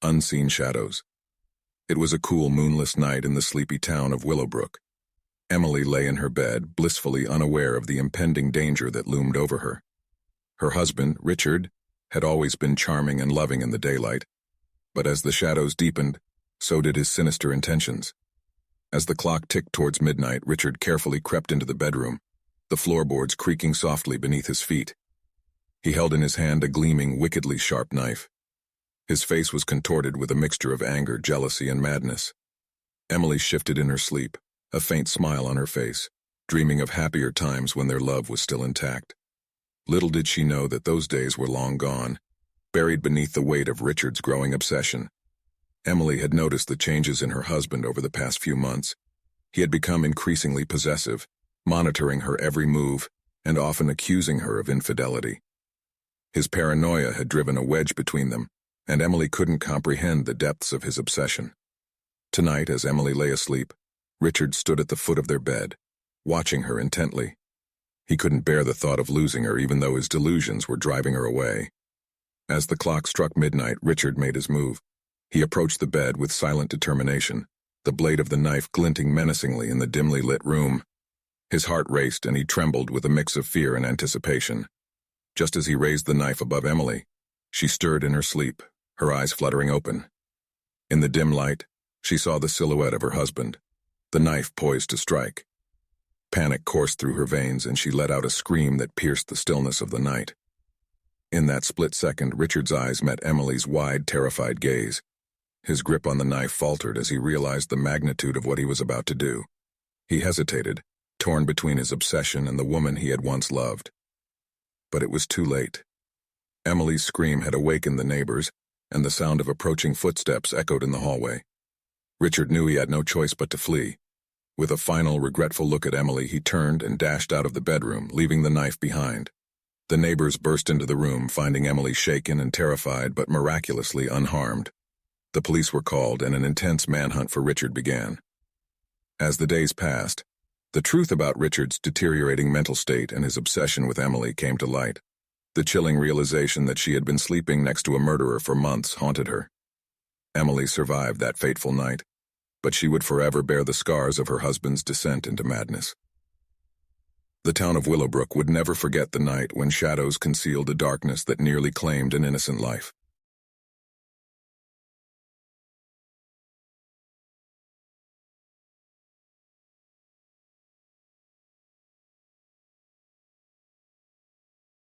Unseen Shadows. It was a cool, moonless night in the sleepy town of Willowbrook. Emily lay in her bed, blissfully unaware of the impending danger that loomed over her. Her husband, Richard, had always been charming and loving in the daylight, but as the shadows deepened, so did his sinister intentions. As the clock ticked towards midnight, Richard carefully crept into the bedroom, the floorboards creaking softly beneath his feet. He held in his hand a gleaming, wickedly sharp knife. His face was contorted with a mixture of anger, jealousy, and madness. Emily shifted in her sleep, a faint smile on her face, dreaming of happier times when their love was still intact. Little did she know that those days were long gone, buried beneath the weight of Richard's growing obsession. Emily had noticed the changes in her husband over the past few months. He had become increasingly possessive, monitoring her every move and often accusing her of infidelity. His paranoia had driven a wedge between them, and Emily couldn't comprehend the depths of his obsession. Tonight, as Emily lay asleep, Richard stood at the foot of their bed, watching her intently. He couldn't bear the thought of losing her, even though his delusions were driving her away. As the clock struck midnight, Richard made his move. He approached the bed with silent determination, the blade of the knife glinting menacingly in the dimly lit room. His heart raced and he trembled with a mix of fear and anticipation. Just as he raised the knife above Emily, she stirred in her sleep, her eyes fluttering open. In the dim light, she saw the silhouette of her husband, the knife poised to strike. Panic coursed through her veins and she let out a scream that pierced the stillness of the night. In that split second, Richard's eyes met Emily's wide, terrified gaze. His grip on the knife faltered as he realized the magnitude of what he was about to do. He hesitated, torn between his obsession and the woman he had once loved. But it was too late. Emily's scream had awakened the neighbors, and the sound of approaching footsteps echoed in the hallway. Richard knew he had no choice but to flee. With a final, regretful look at Emily, he turned and dashed out of the bedroom, leaving the knife behind. The neighbors burst into the room, finding Emily shaken and terrified but miraculously unharmed. The police were called, and an intense manhunt for Richard began. As the days passed, the truth about Richard's deteriorating mental state and his obsession with Emily came to light. The chilling realization that she had been sleeping next to a murderer for months haunted her. Emily survived that fateful night, but she would forever bear the scars of her husband's descent into madness. The town of Willowbrook would never forget the night when shadows concealed a darkness that nearly claimed an innocent life.